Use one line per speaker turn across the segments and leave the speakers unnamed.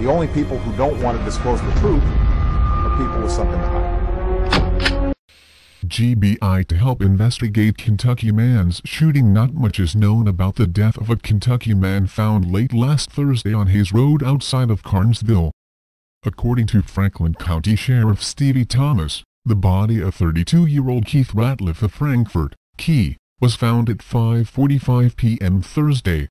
The only people who don't want to disclose the truth are people with something to hide.
GBI to help investigate Kentucky man's shooting. Not much is known about the death of a Kentucky man found late last Thursday on Hayes Road outside of Carnesville. According to Franklin County Sheriff Stevie Thomas, the body of 32-year-old Keith Ratliff of Frankfort, Key, was found at 5:45 p.m. Thursday.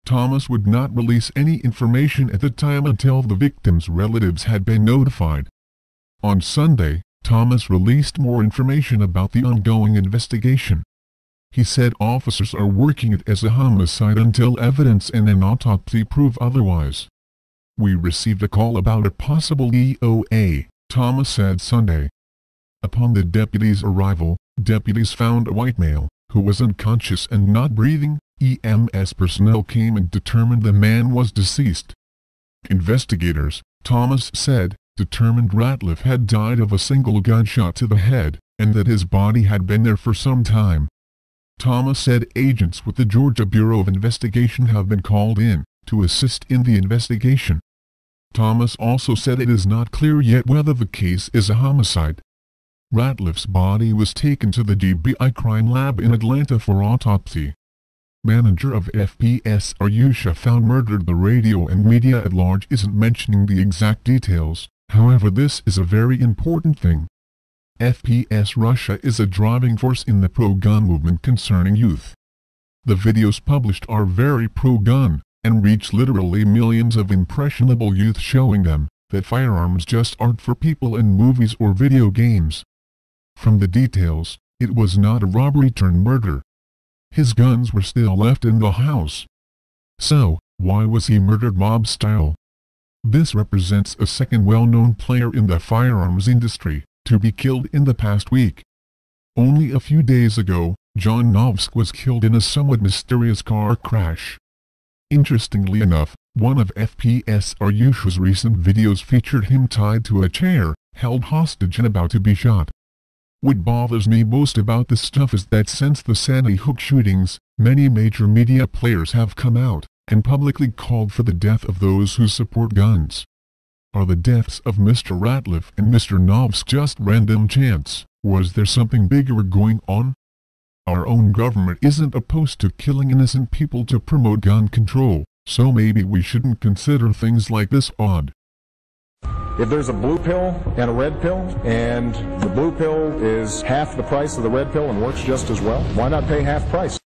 Thomas would not release any information at the time until the victim's relatives had been notified. On Sunday, Thomas released more information about the ongoing investigation. He said officers are working it as a homicide until evidence and an autopsy prove otherwise. "We received a call about a possible EOA," Thomas said Sunday. Upon the deputies' arrival, deputies found a white male, who was unconscious and not breathing. EMS personnel came and determined the man was deceased. Investigators, Thomas said, determined Ratliff had died of a single gunshot to the head, and that his body had been there for some time. Thomas said agents with the Georgia Bureau of Investigation have been called in to assist in the investigation. Thomas also said it is not clear yet whether the case is a homicide. Ratliff's body was taken to the GBI crime lab in Atlanta for autopsy. Manager of FPSRussia found murdered. The radio and media at large isn't mentioning the exact details, however this is a very important thing. FPSRussia is a driving force in the pro-gun movement concerning youth. The videos published are very pro-gun, and reach literally millions of impressionable youth, showing them that firearms just aren't for people in movies or video games. From the details, it was not a robbery-turned-murder. His guns were still left in the house. So, why was he murdered mob style? This represents a second well-known player in the firearms industry to be killed in the past week. Only a few days ago, John Novsk was killed in a somewhat mysterious car crash. Interestingly enough, one of FPSRussia's recent videos featured him tied to a chair, held hostage and about to be shot. What bothers me most about this stuff is that since the Sandy Hook shootings, many major media players have come out and publicly called for the death of those who support guns. Are the deaths of Mr. Ratliff and Mr. Novsk just random chance, or is there something bigger going on? Our own government isn't opposed to killing innocent people to promote gun control, so maybe we shouldn't consider things like this odd.
If there's a blue pill and a red pill, and the blue pill is half the price of the red pill and works just as well, why not pay half price?